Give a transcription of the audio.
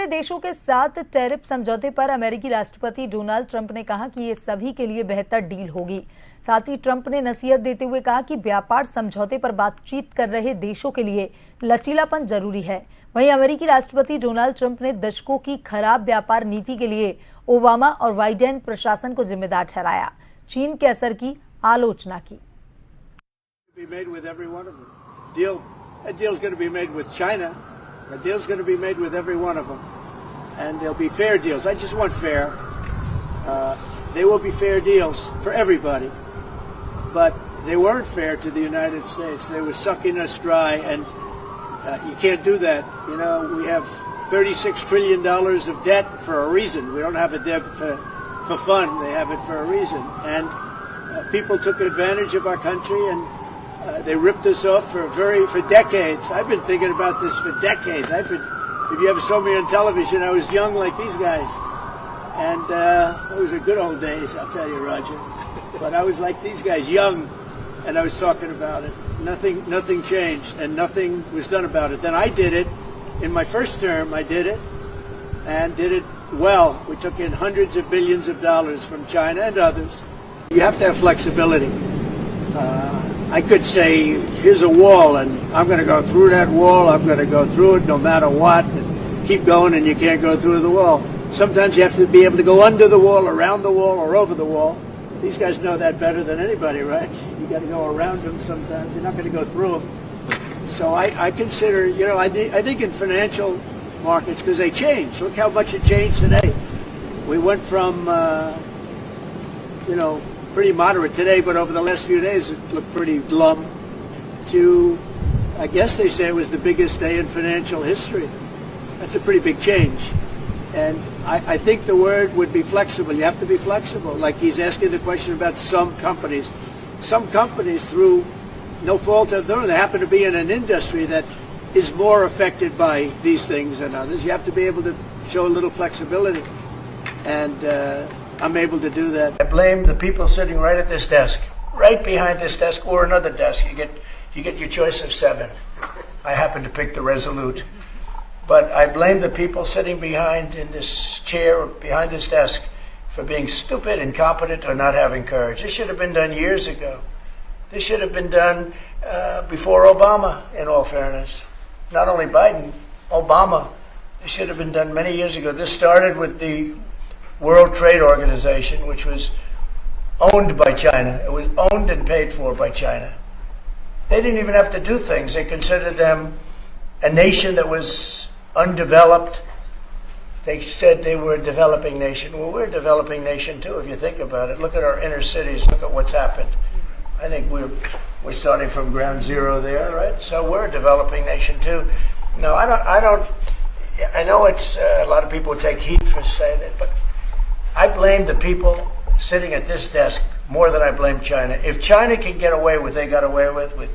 देशों के साथ टैरिफ समझौते पर अमेरिकी राष्ट्रपति डोनाल्ड ट्रंप ने कहा कि ये सभी के लिए बेहतर डील होगी। साथ ही ट्रंप ने नसीहत देते हुए कहा कि व्यापार समझौते पर बातचीत कर रहे देशों के लिए लचीलापन जरूरी है। वहीं अमेरिकी राष्ट्रपति डोनाल्ड ट्रंप ने दशकों की खराब व्यापार नीति के लिए ओबामा और बाइडेन प्रशासन को जिम्मेदार ठहराया। चीन के असर की आलोचना की। A deal's going to be made with every one of them, and they'll be fair deals. I just want fair. They will be fair deals for everybody, but they weren't fair to the United States. They were sucking us dry, and you can't do that. You know, we have $36 trillion of debt for a reason. We don't have a debt for fun. They have it for a reason, and people took advantage of our country, and they ripped us off for decades. I've been thinking about this for decades. If you ever saw me on television, I was young like these guys. And it was the good old days, I'll tell you, Roger. But I was like these guys, young, and I was talking about it. Nothing changed, and nothing was done about it. Then I did it. In my first term, I did it, and did it well. We took in hundreds of billions of dollars from China and others. You have to have flexibility. I could say, here's a wall, and I'm going to go through that wall. I'm going to go through it no matter what, and keep going, and you can't go through the wall. Sometimes you have to be able to go under the wall, around the wall, or over the wall. These guys know that better than anybody, right? You got to go around them sometimes. You're not going to go through them. So I consider, you know, I think in financial markets, because they change. Look how much it changed today. We went from, you know, pretty moderate today, but over the last few days it looked pretty glum, to, I guess they say it was the biggest day in financial history. That's a pretty big change. And I think the word would be flexible. You have to be flexible. Like he's asking the question about some companies. Some companies, through no fault of their own, they happen to be in an industry that is more affected by these things than others. You have to be able to show a little flexibility. And I'm able to do that. I blame the people sitting right at this desk, right behind this desk, or another desk. You get your choice of 7. I happen to pick the Resolute. But I blame the people sitting behind in this chair, behind this desk, for being stupid, incompetent, or not having courage. This should have been done years ago. This should have been done before Obama, in all fairness. Not only Biden, Obama. This should have been done many years ago. This started with the World Trade Organization, which was owned by China. It was owned and paid for by China. They didn't even have to do things. They considered them a nation that was undeveloped. They said they were a developing nation. Well, we're a developing nation too, if you think about it. Look at our inner cities. Look at what's happened. I think we're starting from ground zero there, right? So we're a developing nation too. No, I don't. I know it's a lot of people take heat for saying it, but I blame the people sitting at this desk more than I blame China. If China can get away with what they got away with